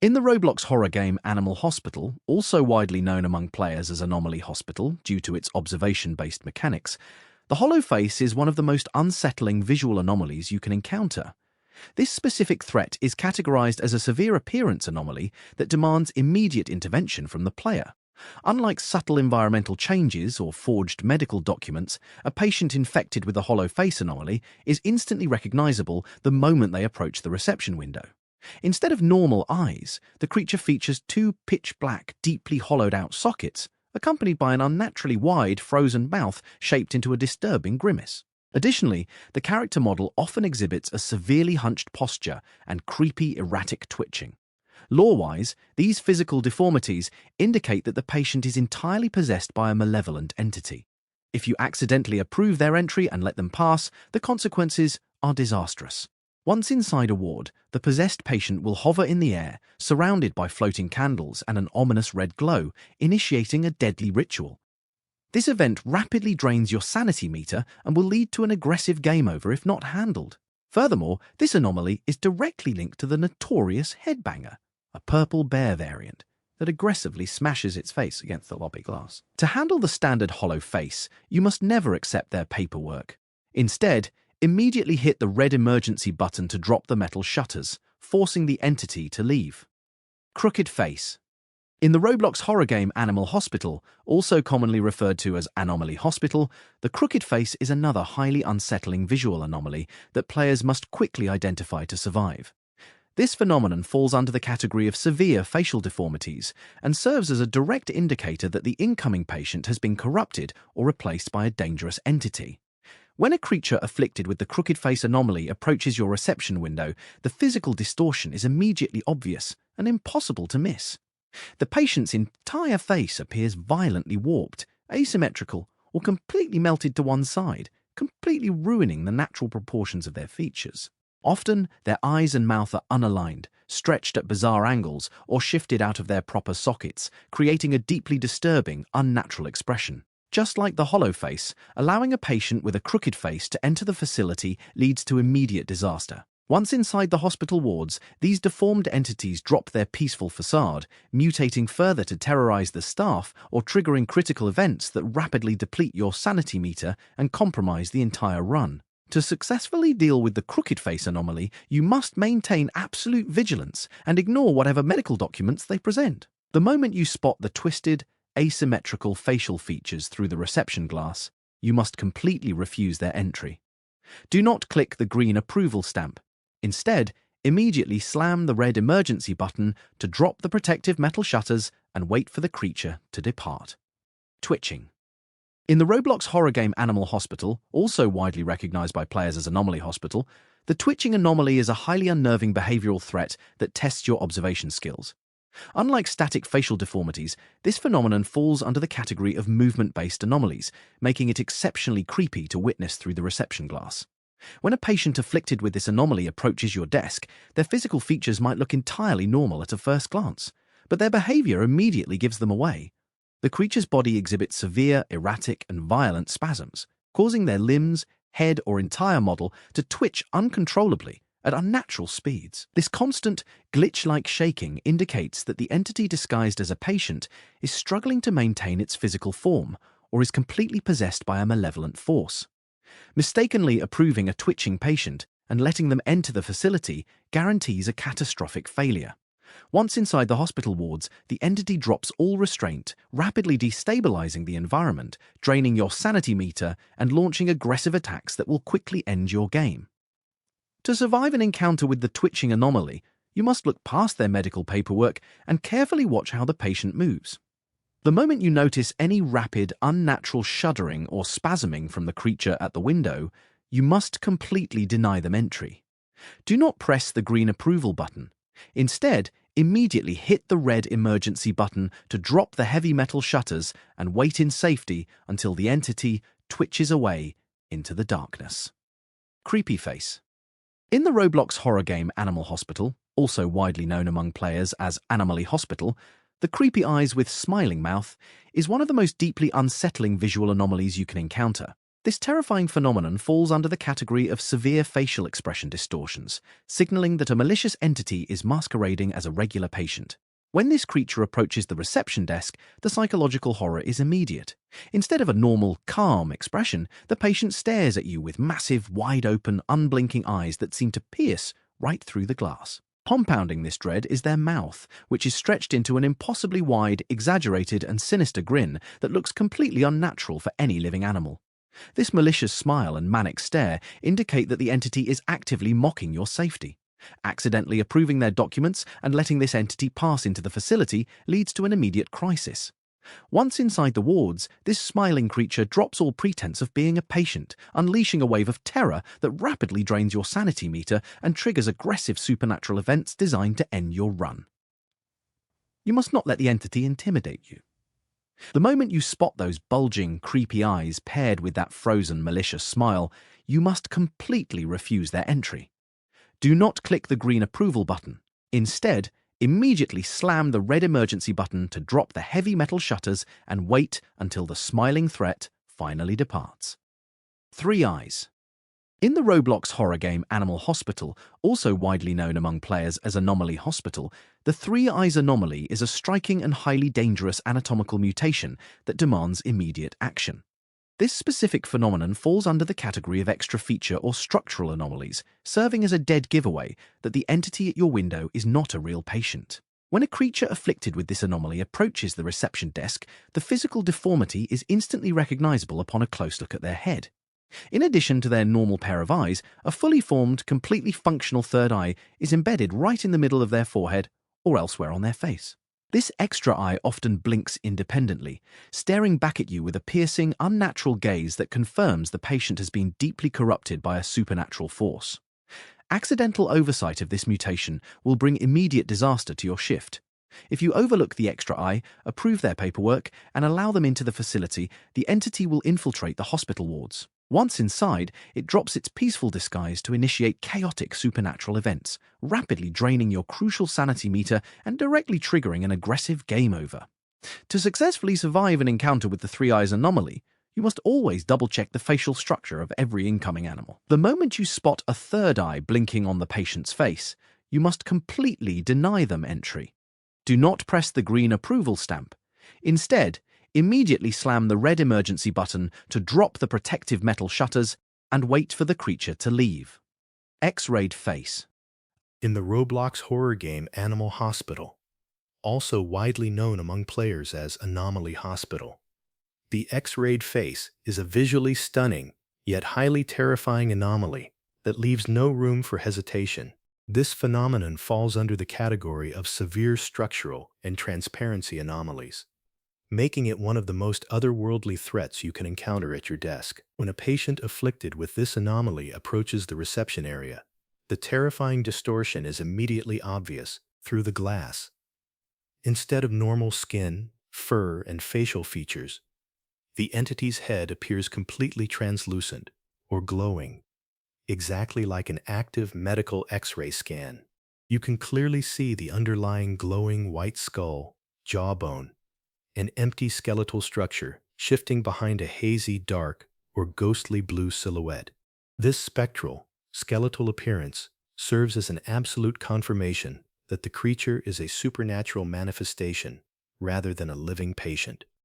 In the Roblox horror game Animal Hospital, also widely known among players as Anomaly Hospital due to its observation-based mechanics, the hollow face is one of the most unsettling visual anomalies you can encounter. This specific threat is categorized as a severe appearance anomaly that demands immediate intervention from the player. Unlike subtle environmental changes or forged medical documents, a patient infected with the hollow face anomaly is instantly recognizable the moment they approach the reception window. Instead of normal eyes, the creature features two pitch-black, deeply hollowed-out sockets, accompanied by an unnaturally wide, frozen mouth shaped into a disturbing grimace. Additionally, the character model often exhibits a severely hunched posture and creepy, erratic twitching. Lore-wise, these physical deformities indicate that the patient is entirely possessed by a malevolent entity. If you accidentally approve their entry and let them pass, the consequences are disastrous. Once inside a ward, the possessed patient will hover in the air, surrounded by floating candles and an ominous red glow, initiating a deadly ritual. This event rapidly drains your sanity meter and will lead to an aggressive game over if not handled. Furthermore, this anomaly is directly linked to the notorious Headbanger, a purple bear variant that aggressively smashes its face against the lobby glass. To handle the standard hollow face, you must never accept their paperwork. Instead, immediately hit the red emergency button to drop the metal shutters, forcing the entity to leave. Crooked face. In the Roblox horror game Animal Hospital, also commonly referred to as Anomaly Hospital, the crooked face is another highly unsettling visual anomaly that players must quickly identify to survive. This phenomenon falls under the category of severe facial deformities and serves as a direct indicator that the incoming patient has been corrupted or replaced by a dangerous entity. When a creature afflicted with the crooked face anomaly approaches your reception window, the physical distortion is immediately obvious and impossible to miss. The patient's entire face appears violently warped, asymmetrical, or completely melted to one side, completely ruining the natural proportions of their features. Often, their eyes and mouth are unaligned, stretched at bizarre angles, or shifted out of their proper sockets, creating a deeply disturbing, unnatural expression. Just like the hollow face, allowing a patient with a crooked face to enter the facility leads to immediate disaster. Once inside the hospital wards, these deformed entities drop their peaceful facade, mutating further to terrorize the staff or triggering critical events that rapidly deplete your sanity meter and compromise the entire run. To successfully deal with the crooked face anomaly, you must maintain absolute vigilance and ignore whatever medical documents they present. The moment you spot the twisted, asymmetrical facial features through the reception glass, you must completely refuse their entry. Do not click the green approval stamp. Instead, immediately slam the red emergency button to drop the protective metal shutters and wait for the creature to depart. Twitching. In the Roblox horror game Animal Hospital, also widely recognized by players as Anomaly Hospital, the twitching anomaly is a highly unnerving behavioral threat that tests your observation skills. Unlike static facial deformities, this phenomenon falls under the category of movement-based anomalies, making it exceptionally creepy to witness through the reception glass. When a patient afflicted with this anomaly approaches your desk, their physical features might look entirely normal at a first glance, but their behavior immediately gives them away. The creature's body exhibits severe, erratic, and violent spasms, causing their limbs, head, or entire model to twitch uncontrollably at unnatural speeds. This constant, glitch-like shaking indicates that the entity disguised as a patient is struggling to maintain its physical form or is completely possessed by a malevolent force. Mistakenly approving a twitching patient and letting them enter the facility guarantees a catastrophic failure. Once inside the hospital wards, the entity drops all restraint, rapidly destabilizing the environment, draining your sanity meter, and launching aggressive attacks that will quickly end your game. To survive an encounter with the twitching anomaly, you must look past their medical paperwork and carefully watch how the patient moves. The moment you notice any rapid, unnatural shuddering or spasming from the creature at the window, you must completely deny them entry. Do not press the green approval button. Instead, immediately hit the red emergency button to drop the heavy metal shutters and wait in safety until the entity twitches away into the darkness. Creepy face. In the Roblox horror game Animal Hospital, also widely known among players as Anomaly Hospital, the creepy eyes with smiling mouth is one of the most deeply unsettling visual anomalies you can encounter. This terrifying phenomenon falls under the category of severe facial expression distortions, signaling that a malicious entity is masquerading as a regular patient. When this creature approaches the reception desk, the psychological horror is immediate. Instead of a normal, calm expression, the patient stares at you with massive, wide-open, unblinking eyes that seem to pierce right through the glass. Compounding this dread is their mouth, which is stretched into an impossibly wide, exaggerated, and sinister grin that looks completely unnatural for any living animal. This malicious smile and manic stare indicate that the entity is actively mocking your safety. Accidentally approving their documents and letting this entity pass into the facility leads to an immediate crisis. Once inside the wards, this smiling creature drops all pretense of being a patient, unleashing a wave of terror that rapidly drains your sanity meter and triggers aggressive supernatural events designed to end your run. You must not let the entity intimidate you. The moment you spot those bulging, creepy eyes paired with that frozen, malicious smile, you must completely refuse their entry. Do not click the green approval button. Instead, immediately slam the red emergency button to drop the heavy metal shutters and wait until the smiling threat finally departs. 3 Eyes. In the Roblox horror game Animal Hospital, also widely known among players as Anomaly Hospital, the 3 Eyes anomaly is a striking and highly dangerous anatomical mutation that demands immediate action. This specific phenomenon falls under the category of extra feature or structural anomalies, serving as a dead giveaway that the entity at your window is not a real patient. When a creature afflicted with this anomaly approaches the reception desk, the physical deformity is instantly recognizable upon a close look at their head. In addition to their normal pair of eyes, a fully formed, completely functional third eye is embedded right in the middle of their forehead or elsewhere on their face. This extra eye often blinks independently, staring back at you with a piercing, unnatural gaze that confirms the patient has been deeply corrupted by a supernatural force. Accidental oversight of this mutation will bring immediate disaster to your shift. If you overlook the extra eye, approve their paperwork, and allow them into the facility, the entity will infiltrate the hospital wards. Once inside, it drops its peaceful disguise to initiate chaotic supernatural events, rapidly draining your crucial sanity meter and directly triggering an aggressive game over. To successfully survive an encounter with the 3 Eyes anomaly, you must always double-check the facial structure of every incoming animal. The moment you spot a third eye blinking on the patient's face, you must completely deny them entry. Do not press the green approval stamp. Instead, immediately slam the red emergency button to drop the protective metal shutters and wait for the creature to leave. X-rayed face. In the Roblox horror game Animal Hospital, also widely known among players as Anomaly Hospital, the X-rayed face is a visually stunning, yet highly terrifying anomaly that leaves no room for hesitation. This phenomenon falls under the category of severe structural and transparency anomalies, making it one of the most otherworldly threats you can encounter at your desk. When a patient afflicted with this anomaly approaches the reception area, the terrifying distortion is immediately obvious through the glass. Instead of normal skin, fur, and facial features, the entity's head appears completely translucent or glowing, exactly like an active medical X-ray scan. You can clearly see the underlying glowing white skull, jawbone, and empty skeletal structure shifting behind a hazy dark or ghostly blue silhouette. This spectral, skeletal appearance serves as an absolute confirmation that the creature is a supernatural manifestation rather than a living patient.